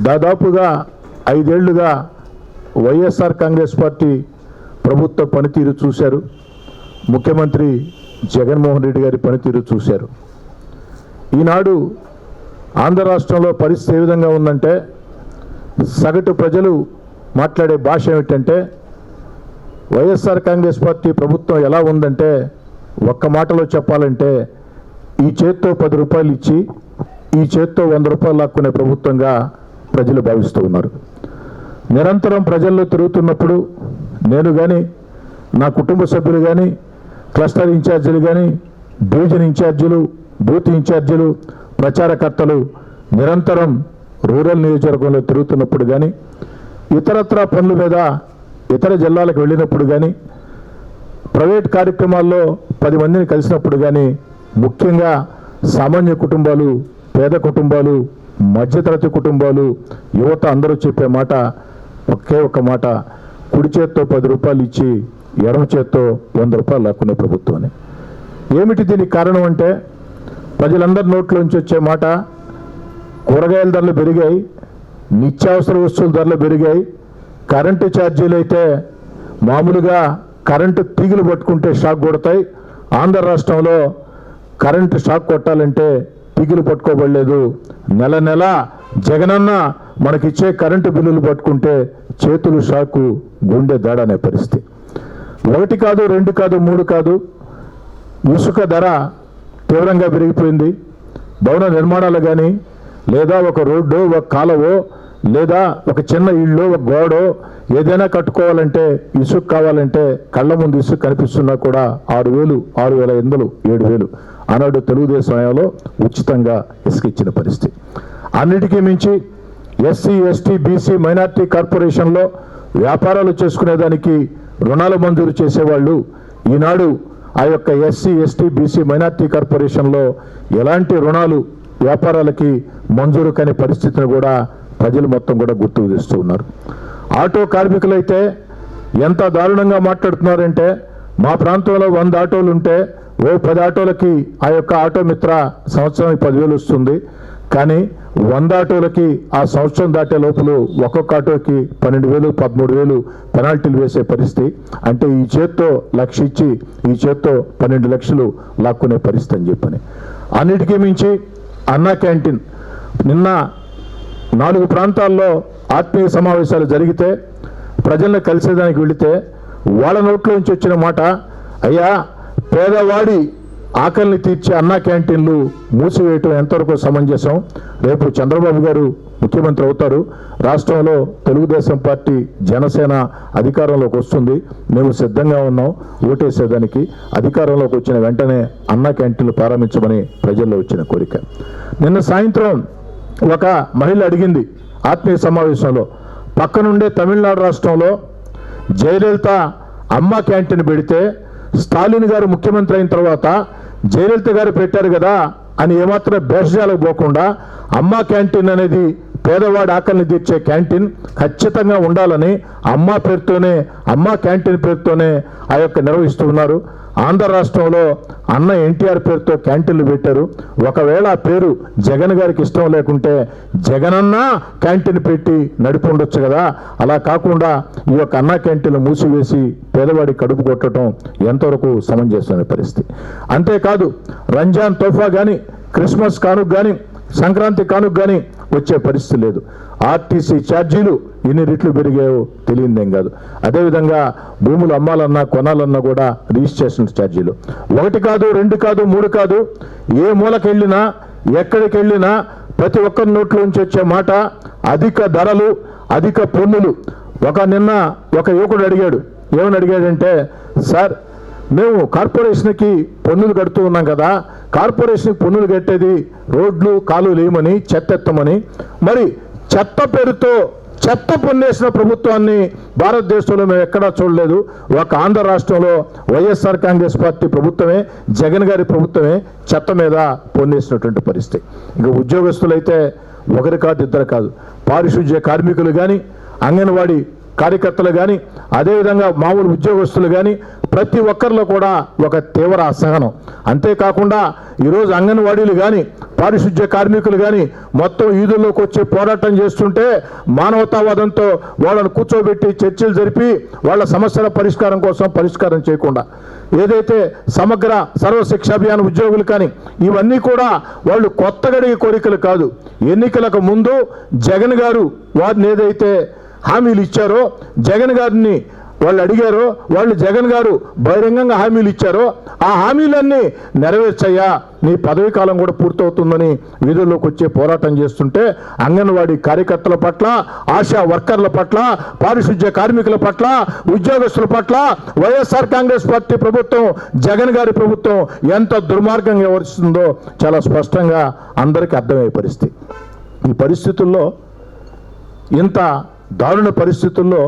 దాదాపుగా 5 ఏళ్లుగా వైఎస్ఆర్ కాంగ్రెస్ పార్టీ ప్రభుత్వ పనితీరు చూశారు. ముఖ్యమంత్రి జగన్మోహన్ రెడ్డి గారి పనితీరు చూశారు. ఈనాడు ఆంధ్ర రాష్ట్రంలో పరిస్థితి ఏ విధంగా ఉందంటే, సగటు ప్రజలు మాట్లాడే భాష ఏమిటంటే, వైఎస్ఆర్ కాంగ్రెస్ పార్టీ ప్రభుత్వం ఎలా ఉందంటే, ఒక్క మాటలో చెప్పాలంటే, ఈ చేత్తో 10 రూపాయలు ఇచ్చి ఈ చేత్తో 100 రూపాయలు లాక్కునే ప్రభుత్వంగా ప్రజలు భావిస్తూ ఉన్నారు. నిరంతరం ప్రజల్లో తిరుగుతున్నప్పుడు నేను కానీ, నా కుటుంబ సభ్యులు కానీ, క్లస్టర్ ఇన్ఛార్జీలు కానీ, డివిజన్ ఇన్ఛార్జీలు, బూత్ ఇన్ఛార్జీలు, ప్రచారకర్తలు నిరంతరం రూరల్ నియోజకవర్గంలో తిరుగుతున్నప్పుడు కానీ, ఇతరత్ర పనుల మీద ఇతర జిల్లాలకు వెళ్ళినప్పుడు కానీ, ప్రైవేట్ కార్యక్రమాల్లో 10 మందిని కలిసినప్పుడు కానీ, ముఖ్యంగా సామాన్య కుటుంబాలు, పేద కుటుంబాలు, మధ్యతరగతి కుటుంబాలు, యువత అందరూ చెప్పే మాట ఒకే ఒక మాట, కుడి చేత్తో 10 రూపాయలు ఇచ్చి ఎడమ చేత్తో 100 రూపాయలు లాక్కునే ప్రభుత్వాన్ని. ఏమిటి దీనికి కారణం అంటే, ప్రజలందరి నోట్లోంచి వచ్చే మాట, కూరగాయల ధరలు పెరిగాయి, నిత్యావసర వస్తువుల ధరలు పెరిగాయి, కరెంటు ఛార్జీలు అయితే మామూలుగా కరెంటు తీగలు పట్టుకుంటే షాక్ కొడతాయి. ఆంధ్ర రాష్ట్రంలో కరెంటు షాక్ కొట్టాలంటే తీగలు పట్టుకోబడలేదు. నెల నెల జగనన్న మనకిచ్చే కరెంటు బిల్లులు పట్టుకుంటే చేతులు షాకు, గుండె దాడ అనే పరిస్థితి. 1 కాదు, 2 కాదు, 3 కాదు, ఇసుక ధర తీవ్రంగా పెరిగిపోయింది. భవన నిర్మాణాలు కానీ, లేదా ఒక రోడ్డు, ఒక కాలువో, లేదా ఒక చిన్న ఇల్లు, ఒక గోడో ఏదైనా కట్టుకోవాలంటే ఇసుక కావాలంటే కళ్ళ ముందు ఇసుక కనిపిస్తున్నా కూడా 6,000, 6,500, 7,000 ఆనాడు తెలుగుదేశం హయాంలో ఉచితంగా ఇసుక ఇచ్చిన పరిస్థితి. అన్నిటికీ మించి ఎస్సీ, ఎస్టీ, బీసీ, మైనార్టీ కార్పొరేషన్లో వ్యాపారాలు చేసుకునేదానికి రుణాలు మంజూరు చేసేవాళ్ళు ఈనాడు ఆ యొక్క ఎస్సీ, ఎస్టీ, బీసీ, మైనార్టీ కార్పొరేషన్లో ఎలాంటి రుణాలు వ్యాపారాలకి మంజూరు కాని పరిస్థితిని కూడా ప్రజలు మొత్తం కూడా గుర్తుకు తెస్తూ ఉన్నారు. ఆటో కార్మికులైతే ఎంత దారుణంగా మాట్లాడుతున్నారంటే, మా ప్రాంతంలో 100 ఆటోలు ఉంటే 10 ఆటోలకి ఆ యొక్క ఆటో మిత్ర సంవత్సరానికి 10,000 వస్తుంది. కానీ 100 ఆటోలకి ఆ సంవత్సరం దాటే లోపల ఒక్కొక్క ఆటోకి 12,000, 13,000 పెనాల్టీలు వేసే పరిస్థితి. అంటే ఈ చేత్తో 1,00,000 ఇచ్చి ఈ చేత్తో 12 లక్షలు లాక్కునే పరిస్థితి అని చెప్పని. అన్నిటికీ మించి అన్నా క్యాంటీన్, నిన్న 4 ప్రాంతాల్లో ఆత్మీయ సమావేశాలు జరిగితే ప్రజలను కలిసేదానికి వెళితే వాళ్ళ నోట్లోంచి వచ్చిన మాట, అయ్యా పేదవాడి ఆకలిని తీర్చే అన్నా క్యాంటీన్లు మూసివేయటం ఎంతవరకు సమంజసం? రేపు చంద్రబాబు గారు ముఖ్యమంత్రి అవుతారు, రాష్ట్రంలో తెలుగుదేశం పార్టీ, జనసేన అధికారంలోకి వస్తుంది, మేము సిద్ధంగా ఉన్నాం ఓటేసేదానికి. అధికారంలోకి వచ్చిన వెంటనే అన్నా క్యాంటీన్లు ప్రారంభించమని ప్రజల్లో వచ్చిన కోరిక. నిన్న సాయంత్రం ఒక మహిళ అడిగింది ఆత్మీయ సమావేశంలో, పక్కనుండే తమిళనాడు రాష్ట్రంలో జయలలిత అమ్మ క్యాంటీన్ పెడితే స్టాలిన్ గారు ముఖ్యమంత్రి అయిన తర్వాత జయలలిత గారు పెట్టారు కదా అని ఏమాత్రం భేషజాలకు పోకుండా అమ్మ క్యాంటీన్ అనేది పేదవాడి ఆకలిని తీర్చే క్యాంటీన్ ఖచ్చితంగా ఉండాలని అమ్మ పేరుతోనే, అమ్మ క్యాంటీన్ పేరుతోనే ఆ యొక్క నిర్వహిస్తూ ఉన్నారు. ఆంధ్ర రాష్ట్రంలో అన్న ఎన్టీఆర్ పేరుతో క్యాంటీన్లు పెట్టారు. ఒకవేళ ఆ పేరు జగన్ గారికి ఇష్టం లేకుంటే జగనన్న క్యాంటీన్ పెట్టి నడిపి ఉండొచ్చు కదా. అలా కాకుండా ఈ యొక్క అన్న క్యాంటీన్లు మూసివేసి పేదవాడి కడుపు కొట్టడం ఎంతవరకు సమంజసమైన పరిస్థితి. అంతేకాదు రంజాన్ తోఫా కానీ, క్రిస్మస్ కానుక కానీ, సంక్రాంతి కానుక కానీ వచ్చే పరిస్థితి లేదు. ఆర్టీసీ ఛార్జీలు ఎన్ని రెట్లు పెరిగాయో తెలియదేం కాదు. అదేవిధంగా భూములు అమ్మాలన్నా కొనాలన్నా కూడా రిజిస్ట్రేషన్ ఛార్జీలు 1 కాదు, 2 కాదు, 3 కాదు, ఏ మూలకెళ్ళినా ఎక్కడికి వెళ్ళినా ప్రతి ఒక్కరి నోట్లోంచి వచ్చే మాట అధిక ధరలు, అధిక పన్నులు. నిన్న ఒక యువకుడు అడిగాడు, ఏమని అడిగాడంటే, సార్ మేము కార్పొరేషన్కి పన్నులు కడుతూ ఉన్నాం కదా, కార్పొరేషన్కి పన్నులు కట్టేది రోడ్లు కాలువలు ఏమని, చెత్త ఎత్తమని, మరి చెత్త పేరుతో చెత్త పన్నేసిన ప్రభుత్వాన్ని భారతదేశంలో మేము ఎక్కడా చూడలేదు. ఒక ఆంధ్ర రాష్ట్రంలో వైఎస్ఆర్ కాంగ్రెస్ పార్టీ ప్రభుత్వమే, జగన్ గారి ప్రభుత్వమే చెత్త మీద పన్నేసినటువంటి పరిస్థితి. ఇక ఉద్యోగస్తులైతే 1 కాదు, 2 కాదు, పారిశుధ్య కార్మికులు కానీ, అంగన్వాడీ కార్యకర్తలు కానీ, అదేవిధంగా మామూలు ఉద్యోగస్తులు కానీ, ప్రతి ఒక్కరిలో కూడా ఒక తీవ్ర అసహనం. అంతేకాకుండా ఈరోజు అంగన్వాడీలు కానీ పారిశుద్ధ్య కార్మికులు కానీ మొత్తం ఈదుల్లోకి వచ్చి పోరాటం చేస్తుంటే మానవతావాదంతో వాళ్ళను కూర్చోబెట్టి చర్చలు జరిపి వాళ్ళ సమస్యల పరిష్కారం చేయకుండా ఏదైతే సమగ్ర సర్వశిక్షాభియాన్ ఉద్యోగులు కానీ ఇవన్నీ కూడా వాళ్ళు కొత్తగా అడిగే కోరికలు కాదు. ఎన్నికలకు ముందు జగన్ గారు వారిని ఏదైతే హామీలు ఇచ్చారో, జగన్ గారిని వాళ్ళు అడిగారో, వాళ్ళు జగన్ గారు బహిరంగంగా హామీలు ఇచ్చారో ఆ హామీలన్నీ నెరవేర్చయ్యా, నీ పదవీ కాలం కూడా పూర్తవుతుందని వీధుల్లోకి వచ్చే పోరాటం చేస్తుంటే అంగన్వాడీ కార్యకర్తల పట్ల, ఆశా వర్కర్ల పట్ల, పారిశుద్ధ్య కార్మికుల పట్ల, ఉద్యోగస్తుల పట్ల వైఎస్ఆర్ కాంగ్రెస్ పార్టీ ప్రభుత్వం, జగన్ గారి ప్రభుత్వం ఎంత దుర్మార్గంగా వ్యవహరిస్తుందో చాలా స్పష్టంగా అందరికీ అర్థమయ్యే పరిస్థితి. ఈ పరిస్థితుల్లో, ఇంత దారుణ పరిస్థితుల్లో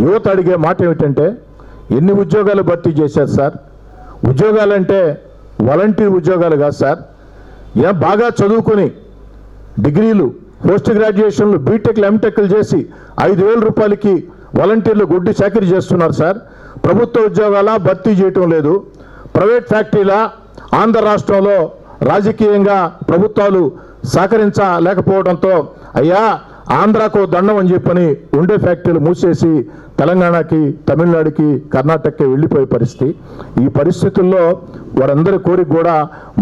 యువత అడిగే మాట ఏమిటంటే, ఎన్ని ఉద్యోగాలు భర్తీ చేశారు సార్? ఉద్యోగాలంటే వాలంటీర్ ఉద్యోగాలు కాదు సార్. బాగా చదువుకొని డిగ్రీలు, పోస్ట్ గ్రాడ్యుయేషన్లు, బీటెక్లు, ఎంటెక్లు చేసి 5,000 రూపాయలకి వాలంటీర్లు గుడ్డి చాకరీ చేస్తున్నారు సార్. ప్రభుత్వ ఉద్యోగాల భర్తీ చేయటం లేదు. ప్రైవేట్ ఫ్యాక్టరీల ఆంధ్ర రాష్ట్రంలో రాజకీయంగా ప్రభుత్వాలు సహకరించలేకపోవడంతో అయ్యా ఆంధ్రాకు దండం అని చెప్పని ఉండే ఫ్యాక్టరీలు మూసేసి తెలంగాణకి, తమిళనాడుకి, కర్ణాటకకి వెళ్ళిపోయే పరిస్థితి. ఈ పరిస్థితుల్లో వారందరి కోరిక కూడా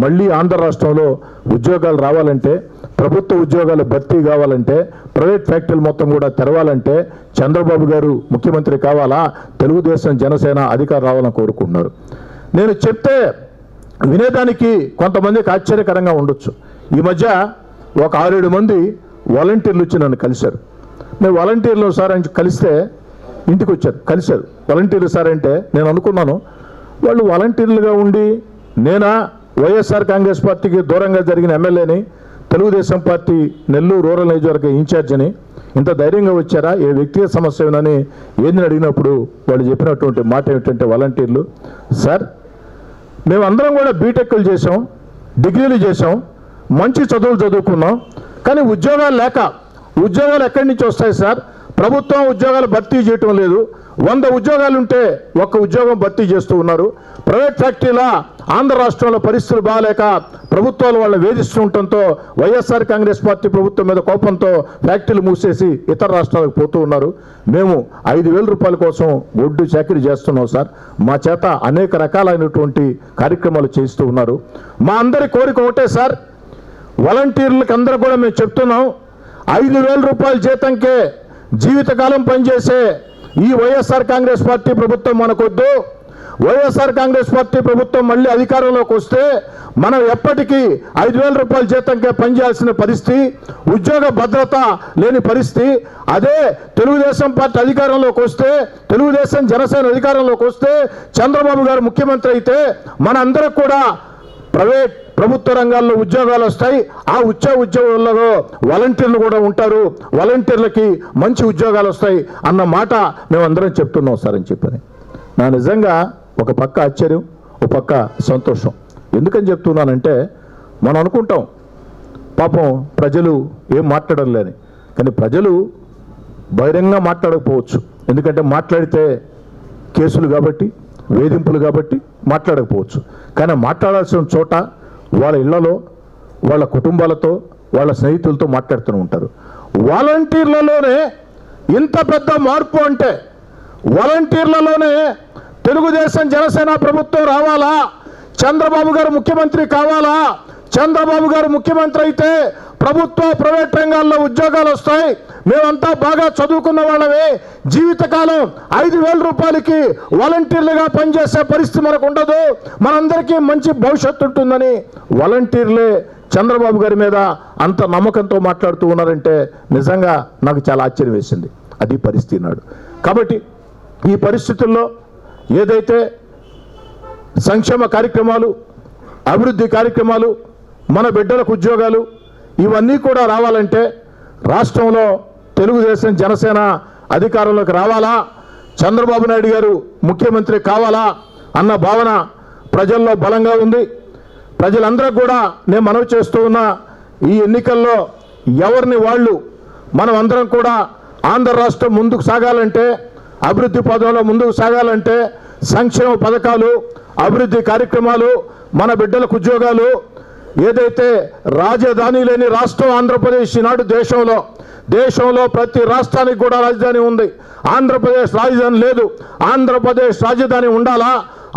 మళ్ళీ ఆంధ్ర రాష్ట్రంలో ఉద్యోగాలు రావాలంటే, ప్రభుత్వ ఉద్యోగాలు భర్తీ కావాలంటే, ప్రైవేట్ ఫ్యాక్టరీలు మొత్తం కూడా తెరవాలంటే చంద్రబాబు గారు ముఖ్యమంత్రి కావాలా, తెలుగుదేశం జనసేన అధికారం రావాలని కోరుకుంటున్నారు. నేను చెప్తే వినేదానికి కొంతమందికి ఆశ్చర్యకరంగా ఉండొచ్చు. ఈ మధ్య ఒక 6-7 మంది వాలంటీర్లు వచ్చి నన్ను కలిశారు. నేను వాలంటీర్లు సార్ అని కలిస్తే ఇంటికి వచ్చారు, కలిశారు. వాలంటీర్లు సార్ అంటే నేను అనుకున్నాను వాళ్ళు వాలంటీర్లుగా ఉండి నేనా వైఎస్ఆర్ కాంగ్రెస్ పార్టీకి దూరంగా జరిగిన ఎమ్మెల్యేని, తెలుగుదేశం పార్టీ నెల్లూరు రూరల్ నియోజకవర్గ ఇన్ఛార్జిని, ఇంత ధైర్యంగా వచ్చారా, ఏ వ్యక్తిగత సమస్య ఏమని ఏందని అడిగినప్పుడు వాళ్ళు చెప్పినటువంటి మాట ఏమిటంటే, వాలంటీర్లు సార్ మేమందరం కూడా బీటెక్లు చేసాం, డిగ్రీలు చేసాం, మంచి చదువులు చదువుకున్నాం, కానీ ఉద్యోగాలు లేక, ఉద్యోగాలు ఎక్కడి నుంచి వస్తాయి సార్? ప్రభుత్వం ఉద్యోగాలు భర్తీ చేయటం లేదు. 100 ఉద్యోగాలు ఉంటే 1 ఉద్యోగం భర్తీ చేస్తూ ఉన్నారు. ప్రైవేట్ ఫ్యాక్టరీల ఆంధ్ర రాష్ట్రంలో పరిస్థితులు బాగాలేక ప్రభుత్వాలు వాళ్ళని వేధిస్తూ ఉండటంతో వైఎస్ఆర్ కాంగ్రెస్ పార్టీ ప్రభుత్వం మీద కోపంతో ఫ్యాక్టరీలు మూసేసి ఇతర రాష్ట్రాలకు పోతూ ఉన్నారు. మేము 5,000 రూపాయల కోసం ఒడ్డు చాకరీ చేస్తున్నాం సార్. మా చేత అనేక రకాలైనటువంటి కార్యక్రమాలు చేస్తూ ఉన్నారు. మా అందరి కోరిక ఒకటే సార్, వాలంటీర్లకు అందరూ కూడా మేము చెప్తున్నాం, 5,000 రూపాయల జీతంకే జీవితకాలం పనిచేసే ఈ వైఎస్ఆర్ కాంగ్రెస్ పార్టీ ప్రభుత్వం మనకొద్దు. వైఎస్ఆర్ కాంగ్రెస్ పార్టీ ప్రభుత్వం మళ్ళీ అధికారంలోకి వస్తే మనం ఎప్పటికీ 5,000 రూపాయల జీతంకే పనిచేయాల్సిన పరిస్థితి, ఉద్యోగ భద్రత లేని పరిస్థితి. అదే తెలుగుదేశం పార్టీ అధికారంలోకి వస్తే, తెలుగుదేశం జనసేన అధికారంలోకి వస్తే, చంద్రబాబు గారు ముఖ్యమంత్రి అయితే మనందరికి కూడా ప్రైవేట్ ప్రభుత్వ రంగాల్లో ఉద్యోగాలు వస్తాయి. ఆ ఉద్యోగాల్లో వాలంటీర్లు కూడా ఉంటారు, వాలంటీర్లకి మంచి ఉద్యోగాలు వస్తాయి అన్న మాట మేమందరం చెప్తున్నాం సార్ అని చెప్పని. నా నిజంగా ఒక పక్క ఆశ్చర్యం, ఒక పక్క సంతోషం. ఎందుకని చెప్తున్నానంటే, మనం అనుకుంటాం పాపం ప్రజలు ఏం మాట్లాడలేని, కానీ ప్రజలు బహిరంగంగా మాట్లాడకపోవచ్చు. ఎందుకంటే మాట్లాడితే కేసులు కాబట్టి, వేధింపులు కాబట్టి మాట్లాడకపోవచ్చు. కానీ మాట్లాడాల్సిన చోట వాళ్ళ ఇళ్లలో, వాళ్ళ కుటుంబాలతో, వాళ్ళ స్నేహితులతో మాట్లాడుతూ ఉంటారు. వాలంటీర్లలోనే ఇంత పెద్ద మార్పు అంటే, వాలంటీర్లలోనే తెలుగుదేశం జనసేన ప్రభుత్వం రావాలా, చంద్రబాబు గారు ముఖ్యమంత్రి కావాలా, చంద్రబాబు గారు ముఖ్యమంత్రి అయితే ప్రభుత్వ ప్రైవేట్ రంగాల్లో ఉద్యోగాలు వస్తాయి, మేమంతా బాగా చదువుకున్న వాళ్ళమే, జీవితకాలం 5,000 రూపాయలకి వాలంటీర్లుగా పనిచేసే పరిస్థితి మనకు ఉండదు, మనందరికీ మంచి భవిష్యత్తు ఉంటుందని వాలంటీర్లే చంద్రబాబు గారి మీద అంత నమ్మకంతో మాట్లాడుతూ ఉన్నారంటే నిజంగా నాకు చాలా ఆశ్చర్యం వేసింది. అది పరిస్థితి నాడు. కాబట్టి ఈ పరిస్థితుల్లో ఏదైతే సంక్షేమ కార్యక్రమాలు, అభివృద్ధి కార్యక్రమాలు, మన బిడ్డలకు ఉద్యోగాలు ఇవన్నీ కూడా రావాలంటే రాష్ట్రంలో తెలుగుదేశం జనసేన అధికారంలోకి రావాలా, చంద్రబాబు నాయుడు గారు ముఖ్యమంత్రి కావాలా అన్న భావన ప్రజల్లో బలంగా ఉంది. ప్రజలందరూ కూడా నేను మనవి చేస్తూ ఉన్నా, ఈ ఎన్నికల్లో ఎవరిని వాళ్ళు మనం అందరం కూడా ఆంధ్ర రాష్ట్రం ముందుకు సాగాలంటే, అభివృద్ధి పదంలో ముందుకు సాగాలంటే, సంక్షేమ పథకాలు, అభివృద్ధి కార్యక్రమాలు, మన బిడ్డలకు ఉద్యోగాలు, ఏదైతే రాజధాని లేని రాష్ట్రం ఆంధ్రప్రదేశ్ ఈనాడు దేశంలో ప్రతి రాష్ట్రానికి కూడా రాజధాని ఉంది. ఆంధ్రప్రదేశ్ రాజధాని లేదు. ఆంధ్రప్రదేశ్ రాజధాని ఉండాలా?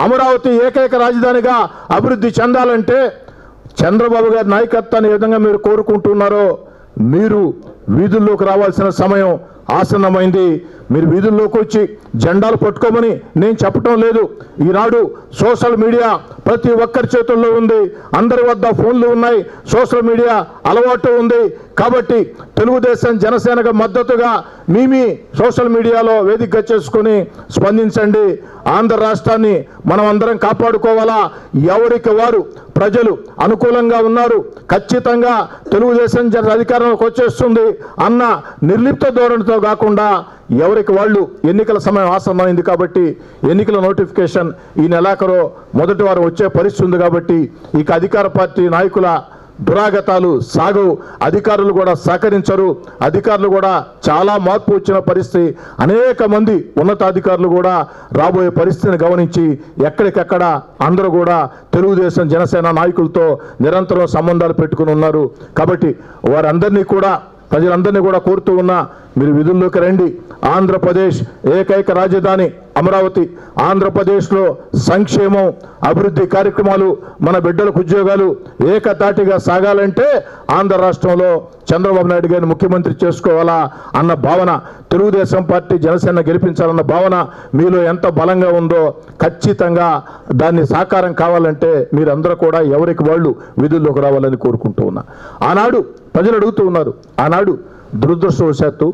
అమరావతి ఏకైక రాజధానిగా అభివృద్ధి చెందాలంటే చంద్రబాబు గారి నాయకత్వాన్ని ఏ విధంగా మీరు కోరుకుంటున్నారో మీరు వీధుల్లోకి రావాల్సిన సమయం ఆసన్నమైంది. మీరు వీధుల్లోకి వచ్చి జెండాలు పట్టుకోమని నేను చెప్పటం లేదు. ఈనాడు సోషల్ మీడియా ప్రతి ఒక్కరి చేతుల్లో ఉంది. అందరి వద్ద ఫోన్లు ఉన్నాయి. సోషల్ మీడియా అలవాటు ఉంది. కాబట్టి తెలుగుదేశం జనసేనకు మద్దతుగా మీ సోషల్ మీడియాలో వేదికగా చేసుకొని స్పందించండి. ఆంధ్ర రాష్ట్రాన్ని మనం అందరం కాపాడుకోవాలా? ఎవరికి వారు ప్రజలు అనుకూలంగా ఉన్నారు, ఖచ్చితంగా తెలుగుదేశం అధికారంలోకి వచ్చేస్తుంది అన్న నిర్లిప్త ధోరణితో కాకుండా ఎవరికి వాళ్ళు ఎన్నికల సమయం ఆసన్నమైంది కాబట్టి ఎన్నికల నోటిఫికేషన్ ఈ నెలాఖరు మొదటి వారం వచ్చే పరిస్థితి ఉంది కాబట్టి ఇక అధికార పార్టీ నాయకుల దురాగతాలు సాగు. అధికారులు కూడా సహకరించరు. అధికారులు కూడా చాలా మార్పు వచ్చిన పరిస్థితి. అనేక మంది ఉన్నతాధికారులు కూడా రాబోయే పరిస్థితిని గమనించి ఎక్కడికెక్కడ అందరూ కూడా తెలుగుదేశం జనసేన నాయకులతో నిరంతరం సంబంధాలు పెట్టుకుని ఉన్నారు. కాబట్టి వారందరినీ కూడా ప్రజలందరినీ కూడా కోరుతూ ఉన్నా, మీరు విధుల్లోకి రండి. ఆంధ్రప్రదేశ్ ఏకైక రాజధాని అమరావతి. ఆంధ్రప్రదేశ్లో సంక్షేమం, అభివృద్ధి కార్యక్రమాలు, మన బిడ్డలకు ఉద్యోగాలు ఏకతాటిగా సాగాలంటే ఆంధ్ర రాష్ట్రంలో చంద్రబాబు నాయుడు గారిని ముఖ్యమంత్రి చేసుకోవాలా అన్న భావన, తెలుగుదేశం పార్టీ జనసేన గెలిపించాలన్న భావన మీలో ఎంత బలంగా ఉందో ఖచ్చితంగా దాన్ని సాకారం కావాలంటే మీరందరూ కూడా ఎవరికి వాళ్ళు విధుల్లోకి రావాలని కోరుకుంటూ ఉన్నా. ఆనాడు ప్రజలు అడుగుతూ ఉన్నారు. ఆనాడు దురదృష్టవశాత్తు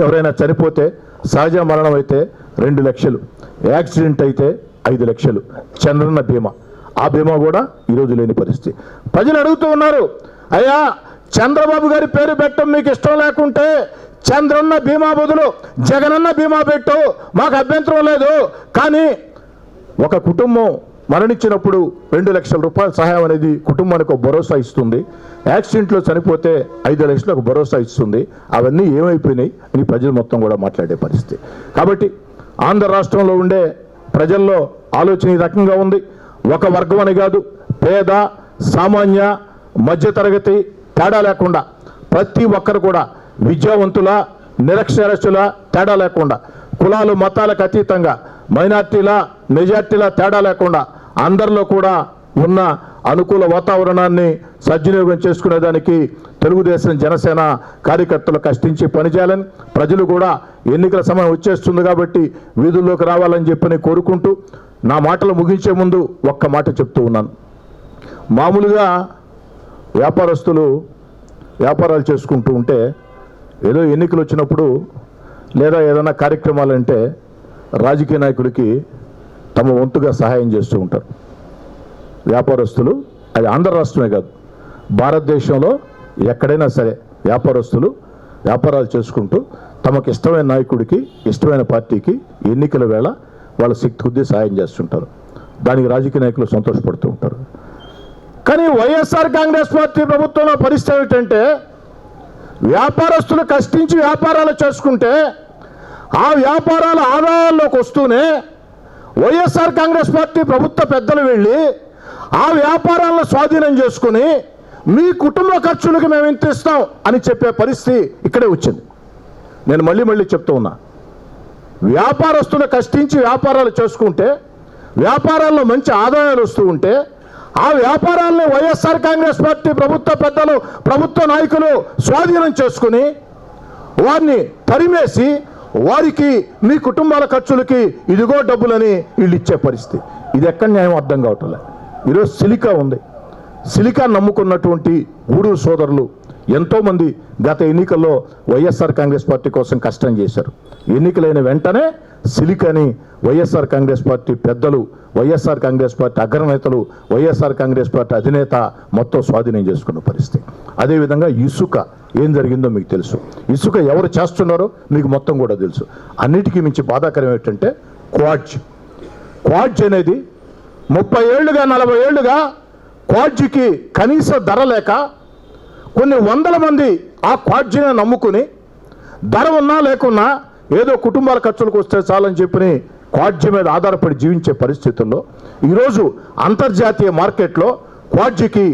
ఎవరైనా చనిపోతే, సహజ మరణం అయితే 2 లక్షలు, యాక్సిడెంట్ అయితే 5 లక్షలు చంద్రన్న బీమా. ఆ బీమా కూడా ఈరోజు లేని పరిస్థితి. ప్రజలు అడుగుతూ ఉన్నారు, అయ్యా చంద్రబాబు గారి పేరు పెట్టడం మీకు ఇష్టం లేకుంటే చంద్రన్న బీమా బదులు జగనన్న బీమా పెట్టు, మాకు అభ్యంతరం లేదు. కానీ ఒక కుటుంబం మరణించినప్పుడు 2 లక్షల రూపాయల సహాయం అనేది కుటుంబానికి ఒక భరోసా ఇస్తుంది. యాక్సిడెంట్లో చనిపోతే 5 లక్షలకు భరోసా ఇస్తుంది. అవన్నీ ఏమైపోయినాయి అని ప్రజలు మొత్తం కూడా మాట్లాడే పరిస్థితి. కాబట్టి ఆంధ్ర రాష్ట్రంలో ఉండే ప్రజల్లో ఆలోచన ఈ రకంగా ఉంది. ఒక వర్గం అని కాదు, పేద, సామాన్య, మధ్యతరగతి తేడా లేకుండా ప్రతి ఒక్కరు కూడా విద్యావంతుల, నిరక్షరాస్యుల తేడా లేకుండా, కులాలు మతాలకు అతీతంగా, మైనార్టీల మెజార్టీల తేడా లేకుండా అందరిలో కూడా ఉన్న అనుకూల వాతావరణాన్ని సద్వినియోగం చేసుకునేదానికి తెలుగుదేశం జనసేన కార్యకర్తలు కష్టించి పనిచేయాలని, ప్రజలు కూడా ఎన్నికల సమయం వచ్చేస్తుంది కాబట్టి వీధుల్లోకి రావాలని చెప్పని కోరుకుంటూ నా మాటలు ముగించే ముందు ఒక్క మాట చెప్తూ ఉన్నాను. మామూలుగా వ్యాపారస్తులు వ్యాపారాలు చేసుకుంటూ ఉంటే ఏదో ఎన్నికలు వచ్చినప్పుడు లేదా ఏదైనా కార్యక్రమాలంటే రాజకీయ నాయకుడికి తమ వంతుగా సహాయం చేస్తూ ఉంటారు. వ్యాపారస్తులు, అది ఆంధ్ర రాష్ట్రమే కాదు, భారతదేశంలో ఎక్కడైనా సరే వ్యాపారస్తులు వ్యాపారాలు చేసుకుంటూ తమకు ఇష్టమైన నాయకుడికి, ఇష్టమైన పార్టీకి ఎన్నికల వేళ వాళ్ళ శక్తి కొద్దీ సహాయం చేస్తుంటారు. దానికి రాజకీయ నాయకులు సంతోషపడుతూ ఉంటారు. కానీ వైఎస్ఆర్ కాంగ్రెస్ పార్టీ ప్రభుత్వంలో పరిస్థితి ఏమిటంటే వ్యాపారస్తులు కష్టించి వ్యాపారాలు చేసుకుంటే ఆ వ్యాపారాల ఆదాయాల్లోకి వస్తూనే వైఎస్ఆర్ కాంగ్రెస్ పార్టీ ప్రభుత్వ పెద్దలు వెళ్ళి ఆ వ్యాపారాలను స్వాధీనం చేసుకుని మీ కుటుంబ ఖర్చులకు మేము ఇంత ఇస్తాం అని చెప్పే పరిస్థితి ఇక్కడే వచ్చింది. నేను మళ్ళీ చెప్తూ ఉన్నా, వ్యాపారస్తులు కష్టించి వ్యాపారాలు చేసుకుంటే వ్యాపారాల్లో మంచి ఆదాయాలు వస్తూ ఉంటే ఆ వ్యాపారాలను వైఎస్ఆర్ కాంగ్రెస్ పార్టీ ప్రభుత్వ పెద్దలు, ప్రభుత్వ నాయకులు స్వాధీనం చేసుకుని వారిని తరిమేసి వారికి మీ కుటుంబాల ఖర్చులకి ఇదిగో డబ్బులని వీళ్ళు ఇచ్చే పరిస్థితి. ఇది ఎక్కడ న్యాయం అర్థం కావట్లే. ఈరోజు సిలికా ఉంది. సిలికా నమ్ముకున్నటువంటి గూడూరు సోదరులు ఎంతోమంది గత ఎన్నికల్లో వైఎస్ఆర్ కాంగ్రెస్ పార్టీ కోసం కష్టం చేశారు. ఎన్నికలైన వెంటనే సిలికాని వైఎస్ఆర్ కాంగ్రెస్ పార్టీ పెద్దలు, వైఎస్ఆర్ కాంగ్రెస్ పార్టీ అగ్రనేతలు, వైఎస్ఆర్ కాంగ్రెస్ పార్టీ అధినేత మొత్తం స్వాధీనం చేసుకున్న పరిస్థితి. అదేవిధంగా ఇసుక ఏం జరిగిందో మీకు తెలుసు. ఇసుక ఎవరు చేస్తున్నారో మీకు మొత్తం కూడా తెలుసు. అన్నిటికీ మించి బాధాకరం ఏంటంటే క్వాడ్జ్ అనేది 30 ఏళ్లుగా 40 ఏళ్లుగా క్వాడ్జికి కనీస ధర లేక కొన్ని వందల మంది ఆ క్వాడ్జిని నమ్ముకుని ధర ఉన్నా లేకున్నా ఏదో కుటుంబాల ఖర్చులకు వస్తే చాలని చెప్పి క్వాడ్జీ మీద ఆధారపడి జీవించే పరిస్థితుల్లో ఈరోజు అంతర్జాతీయ మార్కెట్లో క్వాడ్జీకి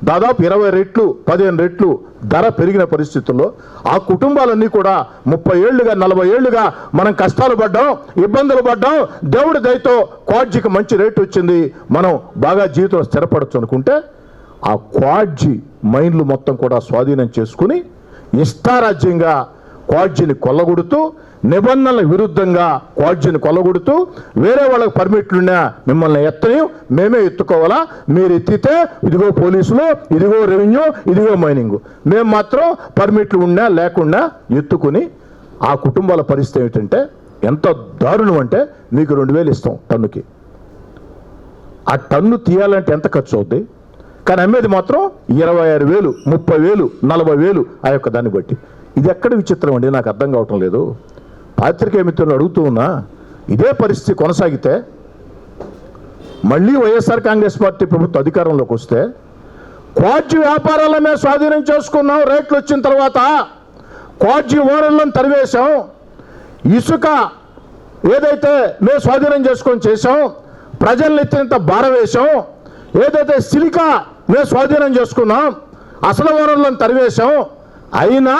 దాదాపు 20 రెట్లు 15 రెట్లు ధర పెరిగిన పరిస్థితుల్లో ఆ కుటుంబాలన్నీ కూడా 30 ఏళ్లుగా 40 ఏళ్లుగా మనం కష్టాలు పడ్డాం, ఇబ్బందులు పడ్డాం, దేవుడి దయతో క్వాడ్జీకి మంచి రేటు వచ్చింది, మనం బాగా జీవితంలో స్థిరపడచ్చు అనుకుంటే ఆ క్వాడ్జీ మైన్లు మొత్తం కూడా స్వాధీనం చేసుకుని ఇష్టారాజ్యంగా క్వాడ్జీని కొల్లగొడుతూ, నిబంధనల విరుద్ధంగా క్వాడ్జీని కొల్లగొడుతూ, వేరే వాళ్ళకి పర్మిట్లున్నా మిమ్మల్ని ఎత్తని మేమే ఎత్తుకోవాలా, మీరు ఎత్తితే ఇదిగో పోలీసులు, ఇదిగో రెవెన్యూ, ఇదిగో మైనింగ్, మేము మాత్రం పర్మిట్లు ఉన్నా లేకుండా ఎత్తుకుని ఆ కుటుంబాల పరిస్థితి ఏమిటంటే ఎంత దారుణం అంటే మీకు 2000 ఇస్తాం టన్నుకి. ఆ టన్ను తీయాలంటే ఎంత ఖర్చు అవుద్ది, కానీ అమ్మేది మాత్రం 26,000, 30,000, 40,000 ఆ యొక్క దాన్ని బట్టి. ఇది ఎక్కడ విచిత్రం అండి, నాకు అర్థం కావటం లేదు. పాత్రికేయ మిత్రులను అడుగుతూ ఉన్నా, ఇదే పరిస్థితి కొనసాగితే మళ్ళీ వైఎస్ఆర్ కాంగ్రెస్ పార్టీ ప్రభుత్వం అధికారంలోకి వస్తే క్వాడ్జీ వ్యాపారాల మీద స్వాధీనం చేసుకున్నాం, రేట్లు వచ్చిన తర్వాత క్వాడ్జీ ఓనర్లను తరివేశాం, ఇసుక ఏదైతే మేము స్వాధీనం చేసుకొని చేసాం, ప్రజల్ని ఎత్తినంత భారం వేశాం, ఏదైతే సిలికా మేము స్వాధీనం చేసుకున్నాం, అసలు ఓనర్లను తరివేశాం, అయినా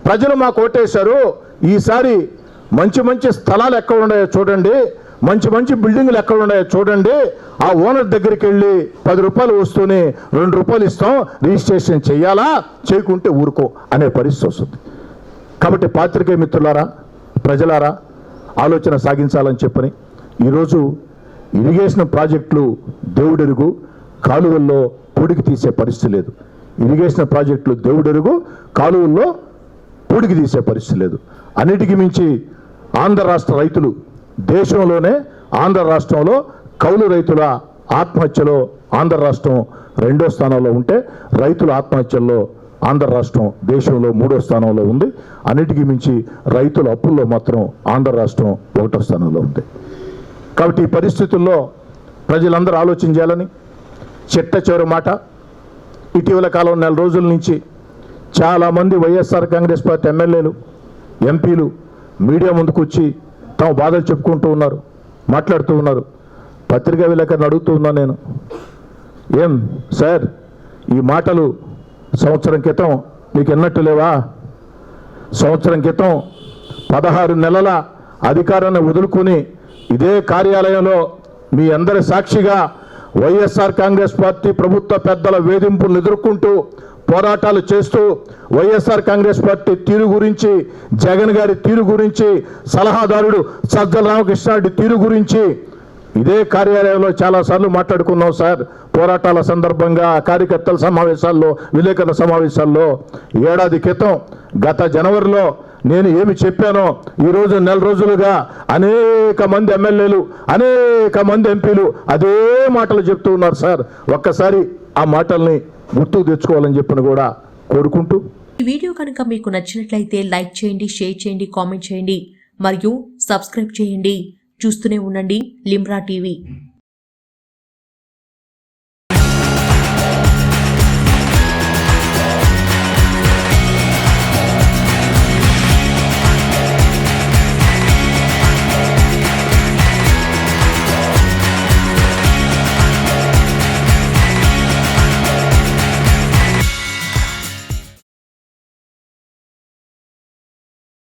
ప్రజలు మాకు ఓటేశారు, ఈసారి మంచి మంచి స్థలాలు ఎక్కడ ఉన్నాయో చూడండి, మంచి మంచి బిల్డింగ్లు ఎక్కడ ఉన్నాయో చూడండి, ఆ ఓనర్ దగ్గరికి వెళ్ళి 10 రూపాయలు వస్తూనే 2 రూపాయలు ఇస్తాం, రిజిస్ట్రేషన్ చేయాలా, చేయకుంటే ఊరుకో అనే పరిస్థితి వస్తుంది. కాబట్టి పాత్రికేయ మిత్రులారా, ప్రజలారా ఆలోచన సాగించాలని చెప్పని ఈరోజు ఇరిగేషన్ ప్రాజెక్టులు దేవుడెరుగు, కాలువల్లో పూడికి తీసే పరిస్థితి లేదు. ఇరిగేషన్ ప్రాజెక్టులు దేవుడెరుగు, కాలువల్లో పూడికి తీసే పరిస్థితి లేదు. అన్నిటికీ మించి ఆంధ్ర రాష్ట్ర రైతులు దేశంలోనే, ఆంధ్ర రాష్ట్రంలో కౌలు రైతుల ఆత్మహత్యలో ఆంధ్ర రాష్ట్రం 2వ స్థానంలో ఉంటే, రైతుల ఆత్మహత్యల్లో ఆంధ్ర రాష్ట్రం దేశంలో 3వ స్థానంలో ఉంది. అన్నిటికీ మించి రైతుల అప్పుల్లో మాత్రం ఆంధ్ర రాష్ట్రం 1వ స్థానంలో ఉంది. కాబట్టి ఈ పరిస్థితుల్లో ప్రజలందరూ ఆలోచన చేయాలని చిట్ట చివరి మాట, ఇటీవల కాలం 4 రోజుల నుంచి చాలామంది వైఎస్ఆర్ కాంగ్రెస్ పార్టీ ఎమ్మెల్యేలు, ఎంపీలు మీడియా ముందుకు వచ్చి తమ బాధలు చెప్పుకుంటూ ఉన్నారు, మాట్లాడుతూ ఉన్నారు. పత్రికా విలేకరులను అడుగుతూ ఉన్నాను నేను, ఏం సార్ ఈ మాటలు సంవత్సరం క్రితం మీకు ఎన్నట్టు లేవా? సంవత్సరం క్రితం 16 నెలల అధికారాన్ని వదులుకుని ఇదే కార్యాలయంలో మీ అందరి సాక్షిగా వైఎస్ఆర్ కాంగ్రెస్ పార్టీ ప్రభుత్వ పెద్దల వేధింపులను ఎదుర్కొంటూ పోరాటాలు చేస్తూ వైఎస్ఆర్ కాంగ్రెస్ పార్టీ తీరు గురించి, జగన్ గారి తీరు గురించి, సలహాదారుడు సజ్జల రామకృష్ణారెడ్డి తీరు గురించి ఇదే కార్యాలయంలో చాలాసార్లు మాట్లాడుకున్నాం సార్. పోరాటాల సందర్భంగా, కార్యకర్తల సమావేశాల్లో, విలేకరుల సమావేశాల్లో. ఏడాది క్రితం గత జనవరిలో నేను ఏమి చెప్పానో ఈరోజు 4 రోజులుగా అనేక మంది ఎమ్మెల్యేలు, అనేక మంది ఎంపీలు అదే మాటలు చెప్తూ ఉన్నారు సార్. ఒక్కసారి ఆ మాటల్ని గుర్తుకు తెచ్చుకోవాలని చెప్పని కూడా కోరుకుంటూ, ఈ వీడియో కనుక మీకు నచ్చినట్లయితే లైక్ చేయండి, షేర్ చేయండి, కామెంట్ చేయండి మరియు సబ్స్క్రైబ్ చేయండి. చూస్తూనే ఉండండి లిమ్రా టీవీ.